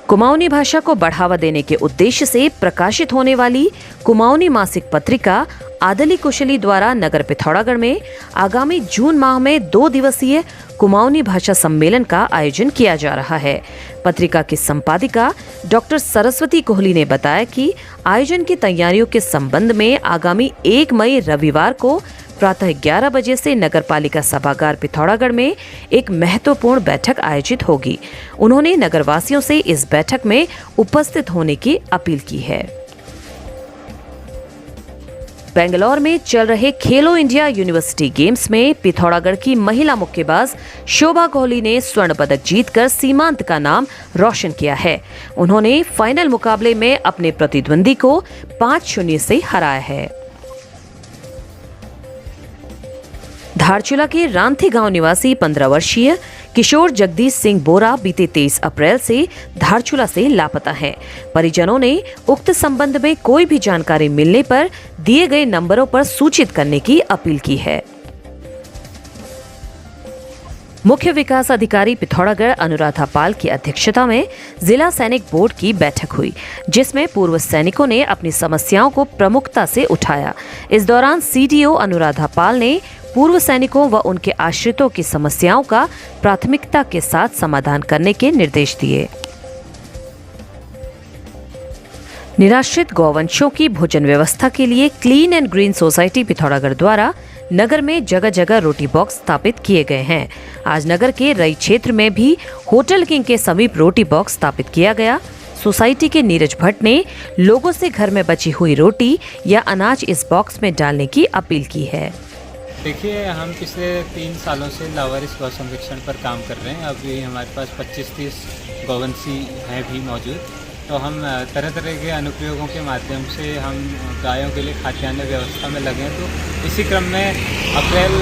कुमाऊनी भाषा को बढ़ावा देने के उद्देश्य से प्रकाशित होने वाली कुमाऊनी मासिक पत्रिका आदली कुशली द्वारा नगर पिथौरागढ़ में आगामी जून माह में 2 दिवसीय कुमाऊनी भाषा सम्मेलन का आयोजन किया जा रहा है। पत्रिका की संपादिका डॉक्टर सरस्वती कोहली ने बताया कि आयोजन की तैयारियों के संबंध में आगामी 1 मई रविवार को प्रातः 11 बजे से नगर पालिका सभागार पिथौरागढ़ में एक महत्वपूर्ण बैठक आयोजित होगी। उन्होंने नगरवासियों से इस बैठक में उपस्थित होने की अपील की है। बेंगलौर में चल रहे खेलो इंडिया यूनिवर्सिटी गेम्स में पिथौरागढ़ की महिला मुक्केबाज शोभा कोहली ने स्वर्ण पदक जीतकर सीमांत का नाम रोशन किया है। उन्होंने फाइनल मुकाबले में अपने प्रतिद्वंदी को 5-0 से हराया है। धारचूला के रांथी गांव निवासी 15 वर्षीय किशोर जगदीश सिंह बोरा बीते 23 अप्रैल से धारचूला से लापता हैं। परिजनों ने उक्त संबंध में कोई भी जानकारी मिलने पर दिए गए नंबरों पर सूचित करने की अपील की है। मुख्य विकास अधिकारी पिथौरागढ़ अनुराधा पाल की अध्यक्षता में जिला सैनिक बोर्ड की बैठक हुई, जिसमें पूर्व सैनिकों ने अपनी समस्याओं को प्रमुखता से उठाया। इस दौरान सीडीओ अनुराधा पाल ने पूर्व सैनिकों व उनके आश्रितों की समस्याओं का प्राथमिकता के साथ समाधान करने के निर्देश दिए। निराश्रित गौवंशों की भोजन व्यवस्था के लिए clean and green society Pithoragarh द्वारा नगर में जगह जगह रोटी बॉक्स स्थापित किए गए हैं। आज नगर के रई क्षेत्र में भी होटल किंग के समीप रोटी बॉक्स स्थापित किया गया। सोसाइटी के नीरज भट्ट ने लोगों से घर में बची हुई रोटी या अनाज इस बॉक्स में डालने की अपील की है। देखिए, हम पिछले 3 सालों से लावारिस गौ संरक्षण पर काम कर रहे हैं। अभी हमारे पास 25-30 गौवंशी हैं भी मौजूद। तो हम तरह तरह के अनुप्रयोगों के माध्यम से हम गायों के लिए खाद्यान्न व्यवस्था में लगे हैं। तो इसी क्रम में अप्रैल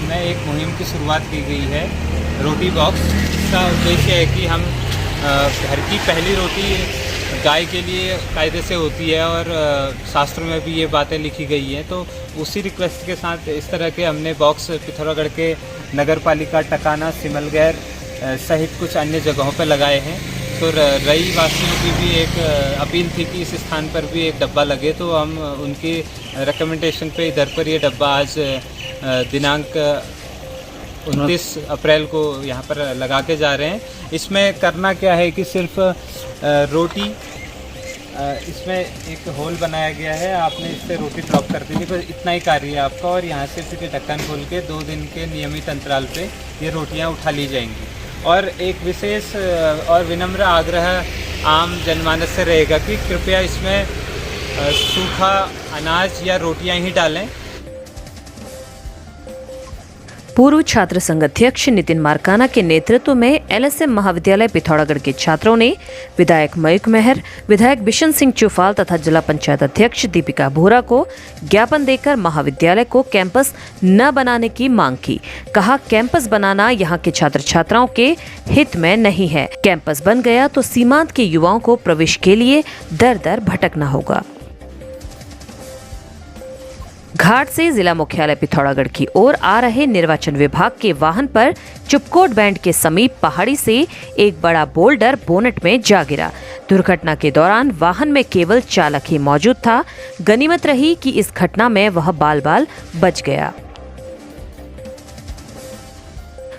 में एक मुहिम की शुरुआत की गई है, रोटी बॉक्स। का उद्देश्य है कि हम घर की पहली रोटी गाय के लिए कायदे से होती है और शास्त्रों में भी ये बातें लिखी गई हैं। तो उसी रिक्वेस्ट के साथ इस तरह के हमने बॉक्स पिथौरागढ़ के नगर पालिका, टकाना, सिमलगैर सहित कुछ अन्य जगहों पर लगाए हैं। तो रई वासियों की भी एक अपील थी कि इस स्थान पर भी एक डब्बा लगे, तो हम उनकी रिकमेंडेशन पे इधर पर ये डब्बा आज दिनांक 29 अप्रैल को यहाँ पर लगा के जा रहे हैं। इसमें करना क्या है कि सिर्फ रोटी, इसमें एक होल बनाया गया है, आपने इससे रोटी ड्रॉप कर देनी, बस इतना ही कार्य है आपका। और यहाँ से फिर ढक्कन खोल के 2 दिन के नियमित अंतराल पे ये रोटियाँ उठा ली जाएंगी। और एक विशेष और विनम्र आग्रह आम जनमानस से रहेगा कि कृपया इसमें सूखा अनाज या रोटियाँ ही डालें। पूर्व छात्र संघ अध्यक्ष नितिन मारकाना के नेतृत्व में एलएसएम महाविद्यालय पिथौरागढ़ के छात्रों ने विधायक मयूख मेहर, विधायक बिशन सिंह चुफाल तथा जिला पंचायत अध्यक्ष दीपिका बोरा को ज्ञापन देकर महाविद्यालय को कैंपस न बनाने की मांग की। कहा, कैंपस बनाना यहाँ के छात्र छात्राओं के हित में नहीं है। कैंपस बन गया तो सीमांत के युवाओं को प्रवेश के लिए दर दर भटकना होगा। घाट से जिला मुख्यालय पिथौरागढ़ की ओर आ रहे निर्वाचन विभाग के वाहन पर चुपकोट बैंड के समीप पहाड़ी से एक बड़ा बोल्डर बोनट में जा गिरा। दुर्घटना के दौरान वाहन में केवल चालक ही मौजूद था। गनीमत रही कि इस घटना में वह बाल-बाल बच गया।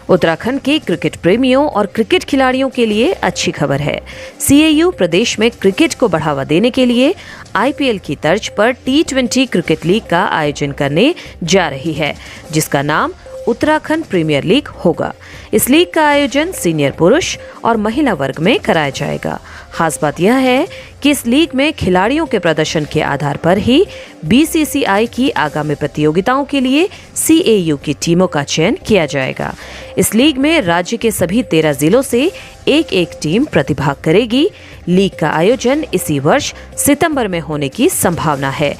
उत्तराखंड के क्रिकेट प्रेमियों और क्रिकेट खिलाड़ियों के लिए अच्छी खबर है। सीएयू प्रदेश में क्रिकेट को बढ़ावा देने के लिए आईपीएल की तर्ज पर T20 क्रिकेट लीग का आयोजन करने जा रही है, जिसका नाम उत्तराखंड प्रीमियर लीग होगा। इस लीग का आयोजन सीनियर पुरुष और महिला वर्ग में कराया जाएगा। खास बात यह है कि इस लीग में खिलाड़ियों के प्रदर्शन के आधार पर ही बीसीसीआई की आगामी प्रतियोगिताओं के लिए सीएयू की टीमों का चयन किया जाएगा। इस लीग में राज्य के सभी 13 जिलों से एक टीम प्रतिभाग करेगी। लीग का आयोजन इसी वर्ष सितंबर में होने की संभावना है।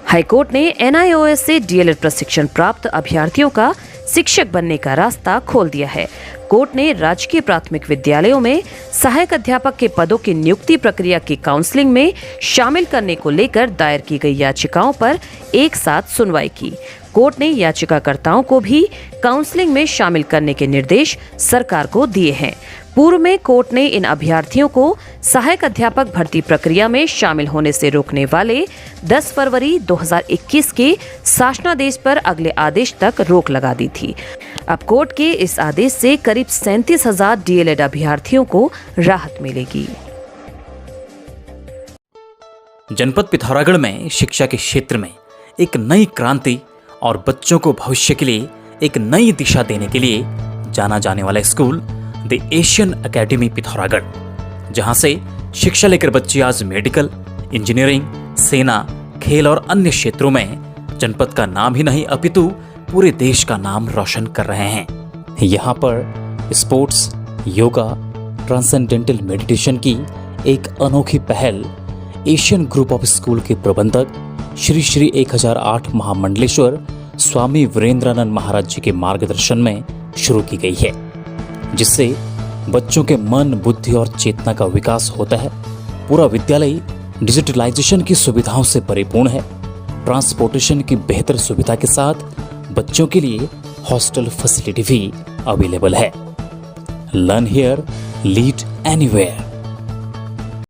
हाईकोर्ट ने एनआईओएस से डीएलएड प्रशिक्षण प्राप्त अभ्यर्थियों का शिक्षक बनने का रास्ता खोल दिया है। कोर्ट ने राजकीय प्राथमिक विद्यालयों में सहायक अध्यापक के पदों की नियुक्ति प्रक्रिया की काउंसलिंग में शामिल करने को लेकर दायर की गई याचिकाओं पर एक साथ सुनवाई की। कोर्ट ने याचिकाकर्ताओं को भी काउंसलिंग में शामिल करने के निर्देश सरकार को दिए हैं। पूर्व में कोर्ट ने इन अभ्यर्थियों को सहायक अध्यापक भर्ती प्रक्रिया में शामिल होने से रोकने वाले 10 फरवरी 2021 के शासनादेश पर अगले आदेश तक रोक लगा दी थी। अब कोर्ट के इस आदेश से करीब 37,000 डीएलएड अभ्यर्थियों को राहत मिलेगी। जनपद पिथौरागढ़ में शिक्षा के क्षेत्र में एक नई क्रांति और बच्चों को भविष्य के लिए एक नई दिशा देने के लिए जाना जाने वाला school the Asian academy Pithoragarh, जहां से शिक्षा लेकर बच्चे आज मेडिकल, इंजीनियरिंग, सेना, खेल और अन्य क्षेत्रों में जनपद का नाम ही नहीं अपितु पूरे देश का नाम रोशन कर रहे हैं। यहाँ पर स्पोर्ट्स, योगा, ट्रांसेंडेंटल मेडिटेशन की एक अनोखी पहल एशियन ग्रुप ऑफ स्कूल के प्रबंधक श्री श्री 1008 महामंडलेश्वर स्वामी वीरेंद्रानंद महाराज जी के मार्गदर्शन में शुरू की गई है, जिससे बच्चों के मन, बुद्धि और चेतना का विकास होता है। पूरा विद्यालय डिजिटलाइजेशन की सुविधाओं से परिपूर्ण है। ट्रांसपोर्टेशन की बेहतर सुविधा के साथ बच्चों के लिए हॉस्टल फैसिलिटी भी अवेलेबल है। Learn here, lead anywhere.